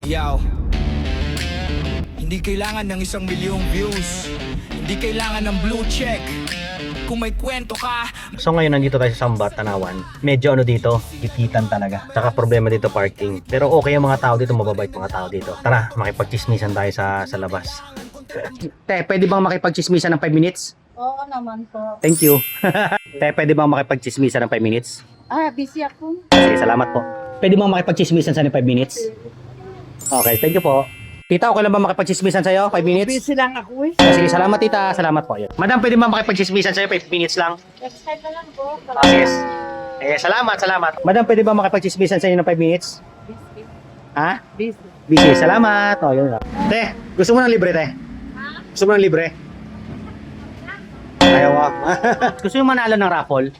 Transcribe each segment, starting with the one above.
Yo, hindi kailangan ng 1,000,000 views. Hindi kailangan ng blue check. Kung may kwento ka. So ngayon nandito tayo sa Sambat, Tanawan. Medyo ano dito, gipitan talaga. Tsaka problema dito parking. Pero okay ang mga tao dito, mababait mga tao dito. Tara, makipagchismisan tayo sa labas. Te, pwede bang makipagchismisan ng 5 minutes? Oo naman po. Thank you. Te, pwede bang makipagchismisan ng 5 minutes? Busy ako. Sige, salamat po. Pwede bang makipagchismisan sa 5 minutes? Okay, thank you po. Tita, okay lang ba makipagchismisan sa'yo? 5 minutes? Busy lang ako eh. Sige, salamat tita. Salamat po. Yun. Madam, pwede ba makipagchismisan sa'yo? 5 minutes lang. Next time na lang po. Sige. Salamat. Madam, pwede ba makipagchismisan sa'yo ng 5 minutes? Busy. Ha? Busy. Busy. Salamat. O, yun lang. Te, gusto mo ng libre, te? Gusto mo ng libre? Ayaw ko. Gusto mo manalo ng raffle?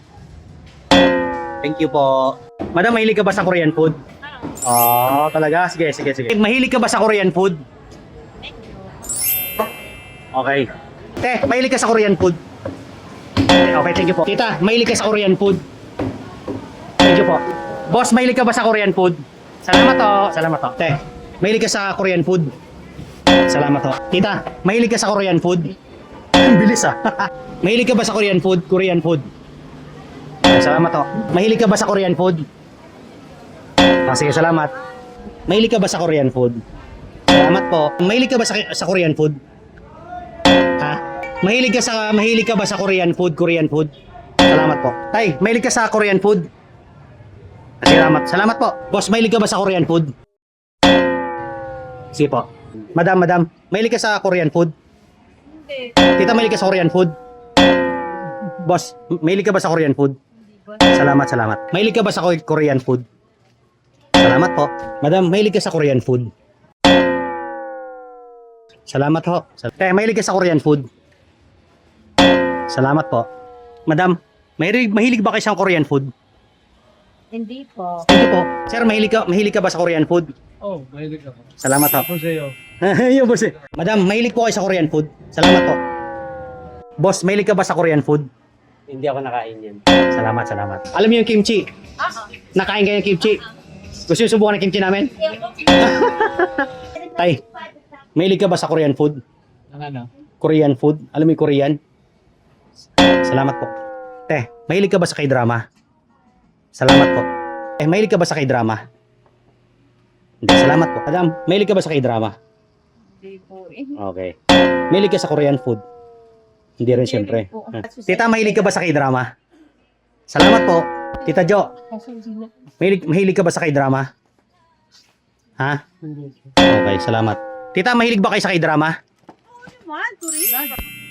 Thank you po. Madam, mahilig ka ba sa Korean food? Talaga? Sige. Mahilig ka ba sa Korean food? Okay. Te, mahilig ka sa Korean food? Okay, thank you po. Tita, mahilig ka sa Korean food? Thank you po. Boss, mahilig ka ba sa Korean food? Salamat to. Te, mahilig ka sa Korean food? Salamat to. Tita, mahilig ka sa Korean food? Ang bilis ah. Mahilig ka ba sa Korean food? Korean food. Salamat to. Mahilig ka ba sa Korean food? Sige, salamat. Mahilig ka ba sa Korean food? Salamat po. Mahilig ka ba sa Korean food? Ha? Mahilig ka ba sa Korean food? Korean food? Salamat po. Tay, mahilig ka sa Korean food? Salamat po. Boss, mahilig ka ba sa Korean food? Sige po. Madam, mahilig ka sa Korean food? Hindi. Tita, mahilig ka sa Korean food? Boss, mahilig ka ba sa Korean food? Salamat. Mahilig ka ba sa Korean food? Salamat po. Madam, mahilig ka sa Korean food? Salamat ho. Mahilig ka sa Korean food? Salamat po. Madam, mahilig ba kayo sa Korean food? Hindi po. Thank you po. Sir, mahilig ka ba sa Korean food? Mahilig ako. Salamat ho. Ako sa'yo. Yung boss eh. Madam, mahilig po kayo sa Korean food? Salamat po. Boss, mahilig ka ba sa Korean food? Hindi ako nakain yan. Salamat. Alam niyo yung kimchi? Nakain kayo ng kimchi? Gusto niyo subukan ng kimchi namin? Tay, mahilig ka ba sa Korean food? Ang ano? Korean food? Alam mo yung Korean? Salamat po. Te, mahilig ka ba sa K-drama? Salamat po. Mahilig ka ba sa K-drama? Hindi, salamat po. Madam, mahilig ka ba sa K-drama? Hindi po eh. Okay. Mahilig ka sa Korean food? Hindi rin siyempre. Tita, mahilig ka ba sa K-drama? Salamat po. Tita Jo, mahilig ka ba sa K-drama? Ha? Okay, salamat. Tita, mahilig ba kayo sa K-drama?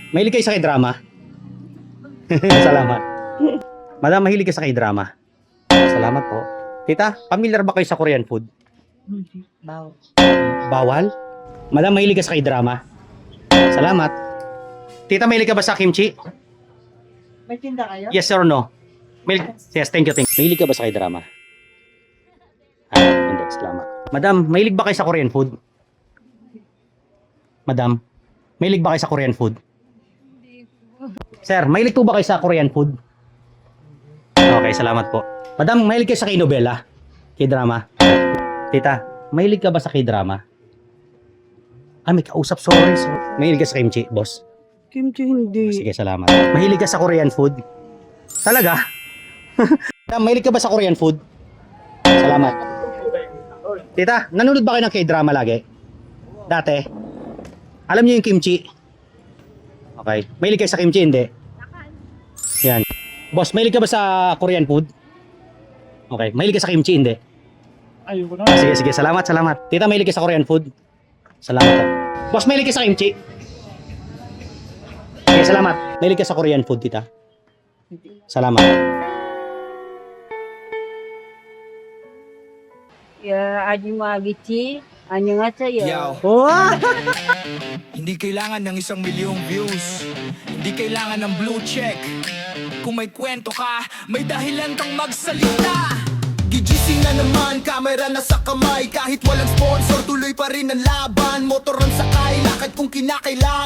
Mahilig kayo sa K-drama? Salamat. Madam, mahilig ka sa K-drama? Salamat po. Tita, familiar ba kayo sa Korean food? Bawal? Madam, mahilig ka sa K-drama? Salamat. Tita, mahilig ka ba sa kimchi? May tinda kayo? Yes or no? Yes, thank you. Mahilig ka ba sa K-drama? Hindi, salamat. Madam, mahilig ba kayo sa Korean food? Madam, mahilig ba kayo sa Korean food? Sir, mahilig po ba kayo sa Korean food? Okay, salamat po. Madam, mahilig kayo sa K-novela? K-drama? Tita, mahilig ka ba sa K-drama? May kausap, sorry. Mahilig ka sa kimchi, boss? Kimchi hindi. Sige, salamat. Mahilig ka sa Korean food? Talaga? Madam, mahilig ka ba sa Korean food? Salamat. Tita, nanonood ba kayo ng K-drama lagi? Dati? Alam niyo yung kimchi? Okay. Mahilig kayo sa kimchi, hindi? Yan. Boss, mahilig ka ba sa Korean food? Okay. Mahilig ka sa kimchi, hindi? Ayoko na. Sige. Salamat. Tita, mahilig ka sa Korean food? Salamat po. Boss, mahilig ka sa kimchi? Sige, salamat. Mahilig ka sa Korean food, tita? Salamat. Aji magici, nga sa'yo. Yo, Oh! hindi kailangan ng 1,000,000 views. Hindi kailangan ng blue check. Kung may kwento ka, may dahilan kang magsalita. Gigising na naman, camera na sa kamay. Kahit walang sponsor, tuloy pa rin ang laban. Motor ang sakay, lakad kung kinakailangan.